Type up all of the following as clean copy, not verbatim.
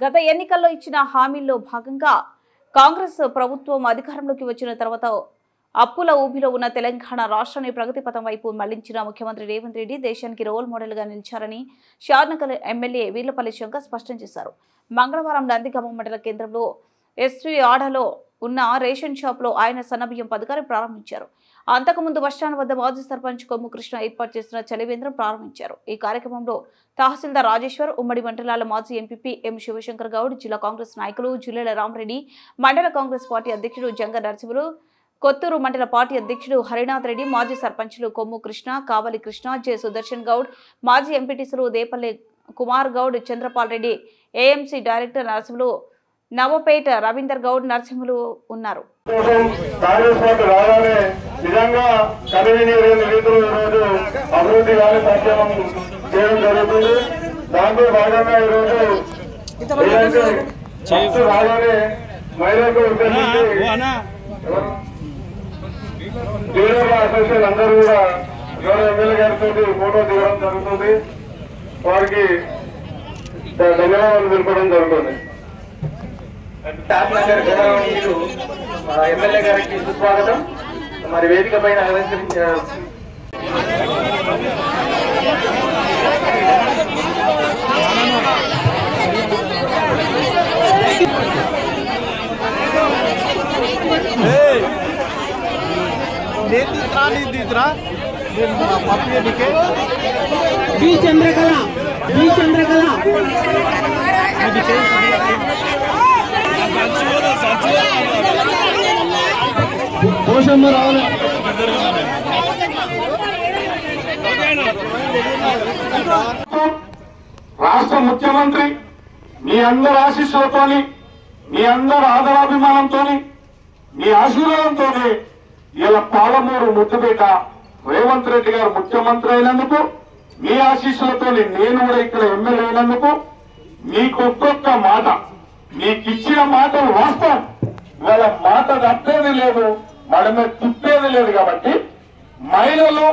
గత ఎన్నికల్లో ఇచ్చిన హామీల్లో భాగంగా కాంగ్రెస్ ప్రభుత్వం అధికారంలోకి వచ్చిన తర్వాత అప్పుల ఊబిలో ఉన్న తెలంగాణ రాష్ట్రాన్ని ప్రగతి పథం వైపు మళ్లించిన ముఖ్యమంత్రి రేవంత్ రెడ్డి దేశానికి రోల్ మోడల్ గా నిలిచారని షాద్నగర్ ఎమ్మెల్యే వీర్లపల్లి శంకర్ స్పష్టం చేశారు. మంగళవారం నందిగామ మండల కేంద్రంలో ఎస్వి ఆడలో ఉన్న రేషన్ షాప్ లో ఆయన సన్నబియ్యం పథకాన్ని ప్రారంభించారు. అంతకుముందు బస్టాండ్ వద్ద మాజీ సర్పంచ్ కొమ్ము కృష్ణ ఏర్పాటు చేసిన చలివేంద్రం ప్రారంభించారు. ఈ కార్యక్రమంలో తహసీల్దార్ రాజేశ్వర్, ఉమ్మడి మండలాల మాజీ ఎంపీపీ ఎం శివశంకర్ గౌడ్, జిల్లా కాంగ్రెస్ నాయకులు జిల్లాల రామరెడ్డి, మండల కాంగ్రెస్ పార్టీ అధ్యక్షుడు జంగ నరసింహులు, కొత్తూరు మండల పార్టీ అధ్యక్షుడు హరినాథ్ రెడ్డి, మాజీ సర్పంచులు కొమ్ము కృష్ణ, కావలి కృష్ణ, జె సుదర్శన్ గౌడ్, మాజీ ఎంపీటీసీలు దేపల్లి కుమార్ గౌడ్, చంద్రపాల్ రెడ్డి, ఏఎంసీ డైరెక్టర్ నరసింహులు, నవపేట రవీందర్ గౌడ్, నరసింహులు ఉన్నారు. అందరూ కూడా ఎమ్మెల్యే గారితో ఫోటో దిగడం జరుగుతుంది. వారికి ధన్యవాదాలు తెలపడం జరుగుతుంది. ఎమ్మెల్యే గారికి సుస్వాగతం. మరి వేదిక పైన అలంకరించారు. రాష్ట్ర ముఖ్యమంత్రి మీ అందరి ఆశీస్సులతో, మీ అందరి ఆదరాభిమానంతో, మీ ఆశీర్వాదంతో ఇలా పాలమూరు ముద్దుపేట రేవంత్ రెడ్డి గారు ముఖ్యమంత్రి అయినందుకు, మీ ఆశీస్సులతో నేను కూడా ఇక్కడ ఎమ్మెల్యే అయినందుకు మీకు ఒక్కొక్క మాట, మీకు ఇచ్చిన మాటలు వాస్తవం. ఇవాళ మాట తప్పేది లేదు, మనమే తిప్పేది లేదు. కాబట్టి మహిళలు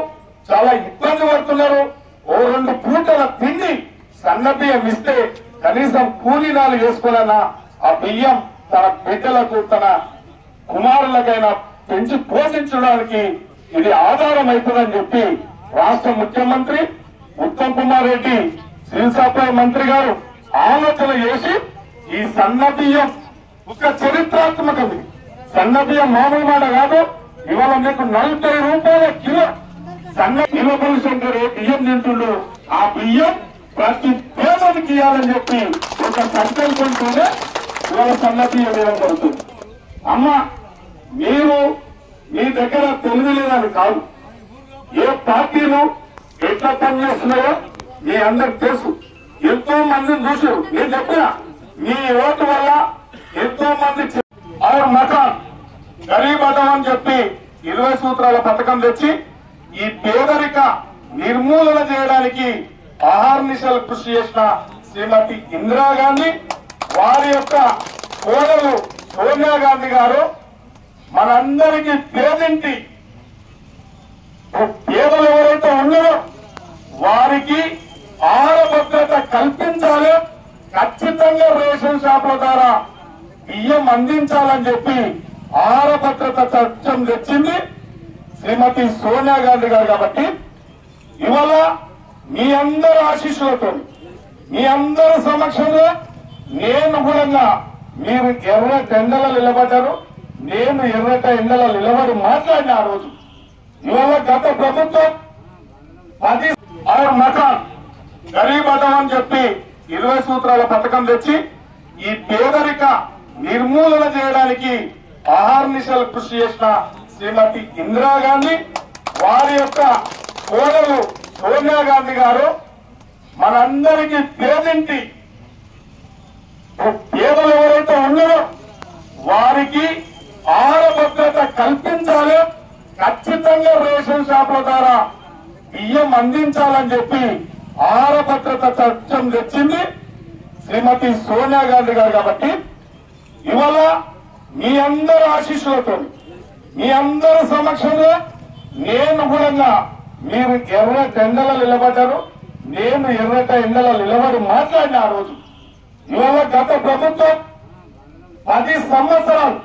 చాలా ఇబ్బంది పడుతున్నారు. ఓ 2 పూటల తిండి సన్న బియ్యం ఇస్తే కనీసం కూలీనాలు వేసుకోవాలన్నా ఆ బియ్యం తన బిడ్డలకు, తన కుమారులకైనా పెంచి పోషించడానికి ఇది ఆధారం అవుతుందని చెప్పి రాష్ట్ర ముఖ్యమంత్రి ఉత్తమ్ కుమార్ రెడ్డి, సివిల్ సప్లై మంత్రి గారు ఆలోచన చేసి ఈ సన్న బియ్యం ఒక చరిత్రాత్మకది. సన్న బియ్యం మామూలు మాట కాదు. ఇవాళ మీకు 40 రూపాయల కిలో సన్న ఇవ్వబడి శంకర్ బియ్యం తింటుండు. ఆ బియ్యం ప్రతి పేదనికి ఇవ్వాలని చెప్పి ఒక సంకల్పంతోనే ఇవాళ సన్న బియ్యం ఇవ్వడం జరుగుతుంది. అమ్మ, మీరు మీ దగ్గర తెలియలేదని కాదు, ఏ పార్టీలు ఎట్లా పనిచేస్తున్నాయో మీ అందరికి తెలుసు. ఎంతో మందిని చూసారు. నేను చెప్పిన మీ ఓటు వల్ల ఎంతో మంది ఆరు మకాన్ గరీబ్ అదం అని చెప్పి 20 సూత్రాల పథకం తెచ్చి ఈ పేదరిక నిర్మూలన చేయడానికి అహర్నిశలు కృషి చేసిన శ్రీమతి ఇందిరాగాంధీ, వారి యొక్క కోడలు సోనియా గాంధీ గారు మనందరికీ పేదింటి పేదలు ఎవరైతే ఉన్నారో వారికి ఆహార భద్రత కల్పించాలి, ఖచ్చితంగా రేషన్ షాపుల ద్వారా బియ్యం అందించాలని చెప్పి ఆహార భద్రత చట్టం తెచ్చింది శ్రీమతి సోనియా గాంధీ గారు. కాబట్టి ఇవాళ మీ అందరి ఆశీస్సులతో, మీ అందరి సమక్షంలో నేను కూడా, మీరు ఎర్ర ఎండలో నిలబడ్డారు, నేను ఎర్రట ఎండలో నిలబడి మాట్లాడిన ఆ రోజు. ఇవాళ గత ప్రభుత్వం 10 మకాన్ గరీబ్ అదం అని చెప్పి 20 సూత్రాల పథకం తెచ్చి ఈ పేదరిక నిర్మూలన చేయడానికి అహర్నిశలు కృషి చేసిన శ్రీమతి ఇందిరాగాంధీ, వారి యొక్క కోడలు సోనియా గాంధీ గారు మనందరికీ పేదింటి పేదలు ఎవరైతే ఉన్నారో వారికి ఆహార భద్రత కల్పించాలి, ఖచ్చితంగా రేషన్ షాపుల ద్వారా బియ్యం అందించాలని చెప్పి ఆహార భద్రత చట్టం తెచ్చింది శ్రీమతి సోనియా గాంధీ గారు. కాబట్టి ఇవాళ మీ అందరి ఆశీస్సులతో, మీ అందరి సమక్షంలో నేను కూడా, మీరు ఎర్ర ఎండలో నిలబడ్డారు, నేను ఎర్రట ఎండలో నిలబడి మాట్లాడిన ఆ రోజు. ఇవాళ గత ప్రభుత్వం 10 సంవత్సరాలు